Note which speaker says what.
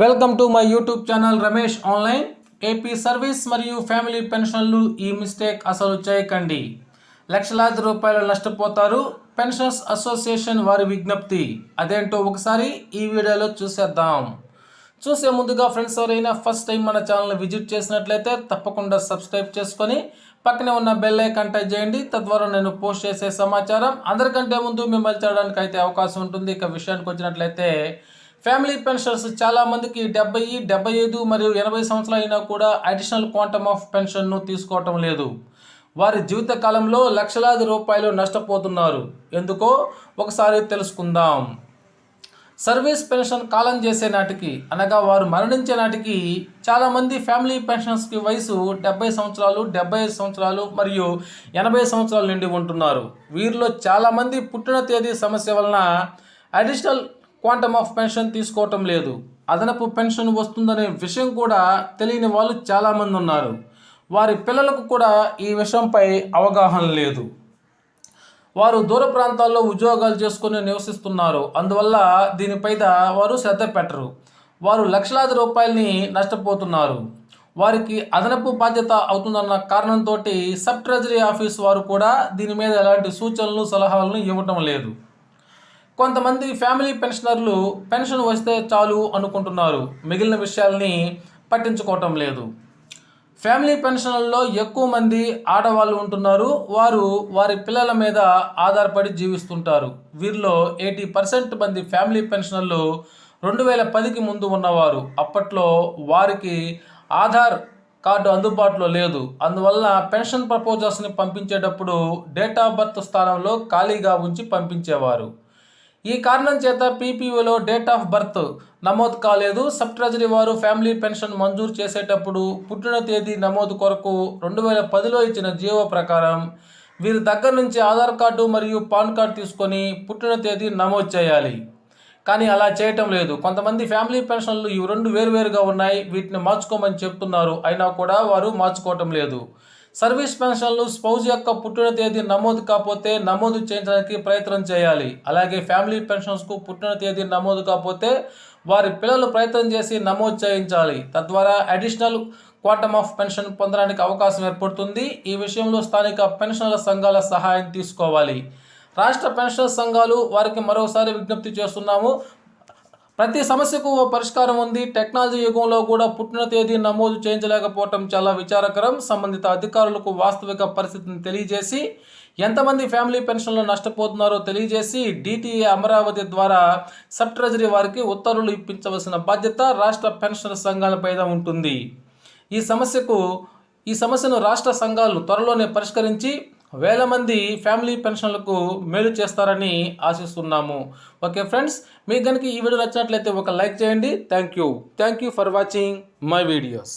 Speaker 1: Welcome to my YouTube channel Ramesh online. AP service మరియు family పెన్షన్లు ఈ మిస్టేక్ అసలు చేయకండి. లక్షలాది రూపాయలు నష్టపోతారు. పెన్షన్స్ అసోసియేషన్ వారి విజ్ఞప్తి. అదేంటో ఒకసారి ఈ వీడియోలో చూసేద్దాం. చూసే ముందుగా ఫ్రెండ్స్ ఎవరైనా ఫస్ట్ టైం మన ఛానల్ని విజిట్ చేసినట్లయితే తప్పకుండా సబ్స్క్రైబ్ చేసుకొని పక్కనే ఉన్న బెల్ ఐకాన్ టచ్ చేయండి. తద్వారా నేను పోస్ట్ చేసే సమాచారం అందరికంటే ముందు మిమ్మల్ని చేయడానికి అయితే అవకాశం ఉంటుంది. ఇక విషయానికి వచ్చినట్లయితే ఫ్యామిలీ పెన్షన్స్ చాలామందికి 70, 75 మరియు 80 సంవత్సరాలు అయినా కూడా అడిషనల్ క్వాంటమ్ ఆఫ్ పెన్షన్ను తీసుకోవటం లేదు. వారి జీవిత కాలంలో లక్షలాది రూపాయలు నష్టపోతున్నారు. ఎందుకో ఒకసారి తెలుసుకుందాం. సర్వీస్ పెన్షన్ కాలం చేసే నాటికి అనగా వారు మరణించే నాటికి చాలామంది ఫ్యామిలీ పెన్షన్స్కి వయసు 70 సంవత్సరాలు, 75 సంవత్సరాలు మరియు 80 సంవత్సరాలు నిండి ఉంటున్నారు. వీరిలో చాలామంది పుట్టిన తేదీ సమస్య వలన అడిషనల్ క్వాంటమ్ ఆఫ్ పెన్షన్ తీసుకోవటం లేదు. అదనపు పెన్షన్ వస్తుందనే విషయం కూడా తెలియని వాళ్ళు చాలామంది ఉన్నారు. వారి పిల్లలకు కూడా ఈ విషయంపై అవగాహన లేదు. వారు దూర ప్రాంతాల్లో ఉద్యోగాలు చేసుకుని నివసిస్తున్నారు. అందువల్ల దీనిపై వారు శ్రద్ధ పెట్టరు. వారు లక్షలాది రూపాయలని నష్టపోతున్నారు. వారికి అదనపు బాధ్యత అవుతుందన్న కారణంతో సబ్ ట్రెజరీ ఆఫీస్ వారు కూడా దీని మీద ఎలాంటి సూచనలు సలహాలను ఇవ్వటం లేదు. కొంతమంది ఫ్యామిలీ పెన్షనర్లు పెన్షన్ వస్తే చాలు అనుకుంటున్నారు. మిగిలిన విషయాల్ని పట్టించుకోవటం లేదు. ఫ్యామిలీ పెన్షన్లలో ఎక్కువ మంది ఆడవాళ్ళు ఉంటున్నారు. వారు వారి పిల్లల మీద ఆధారపడి జీవిస్తుంటారు. వీరిలో 80% మంది ఫ్యామిలీ పెన్షనర్లు 2010కి ముందు ఉన్నవారు. అప్పట్లో వారికి ఆధార్ కార్డు అందుబాటులో లేదు. అందువల్ల పెన్షన్ ప్రపోజల్స్ని పంపించేటప్పుడు డేట్ ఆఫ్ బర్త్ స్థానంలో ఖాళీగా ఉంచి పంపించేవారు. ఈ కారణం చేత పీపీఓలో డేట్ ఆఫ్ బర్త్ నమోదు కాలేదు. సబ్ ట్రెజరీ వారు ఫ్యామిలీ పెన్షన్ మంజూరు చేసేటప్పుడు పుట్టిన తేదీ నమోదు కొరకు 2010లో ఇచ్చిన జీవో ప్రకారం వీరి దగ్గర నుంచి ఆధార్ కార్డు మరియు పాన్ కార్డు తీసుకొని పుట్టిన తేదీ నమోదు చేయాలి. కానీ అలా చేయటం లేదు. కొంతమంది ఫ్యామిలీ పెన్షన్లు ఇవి రెండు వేరువేరుగా ఉన్నాయి, వీటిని మార్చుకోమని చెప్తున్నారు. అయినా కూడా వారు మార్చుకోవటం లేదు. సర్వీస్ పెన్షన్లు స్పౌజ్ యొక్క పుట్టిన తేదీ నమోదు కాకపోతే నమోదు చేయించడానికి ప్రయత్నం చేయాలి. అలాగే ఫ్యామిలీ పెన్షన్స్కు పుట్టిన తేదీ నమోదు కాకపోతే వారి పిల్లలు ప్రయత్నం చేసి నమోదు చేయించాలి. తద్వారా అడిషనల్ క్వాంటమ్ ఆఫ్ పెన్షన్ పొందడానికి అవకాశం ఏర్పడుతుంది. ఈ విషయంలో స్థానిక పెన్షనర్ల సంఘాల సహాయం తీసుకోవాలి. రాష్ట్ర పెన్షన్ సంఘాలు వారికి మరోసారి విజ్ఞప్తి చేస్తున్నాము. ప్రతి సమస్యకు ఓ పరిష్కారం ఉంది. టెక్నాలజీ యుగంలో కూడా పుట్టిన తేదీ నమోదు చేయించలేకపోవటం చాలా విచారకరం. సంబంధిత అధికారులకు వాస్తవిక పరిస్థితిని తెలియజేసి ఎంతమంది ఫ్యామిలీ పెన్షన్లు నష్టపోతున్నారో తెలియజేసి డిటిఏ అమరావతి ద్వారా సబ్ ట్రెజరీ వారికి ఉత్తర్వులు ఇప్పించవలసిన బాధ్యత రాష్ట్ర పెన్షన్ సంఘాలపై ఉంటుంది. ఈ సమస్యను రాష్ట్ర సంఘాలు త్వరలోనే పరిష్కరించి వేల మంది ఫ్యామిలీ పెన్షన్లకు మేలు చేస్తారని ఆశిస్తున్నాము. ఓకే ఫ్రెండ్స్, మీకు కనుక ఈ వీడియో నచ్చినట్లయితే ఒక లైక్ చేయండి. Thank you for watching my videos.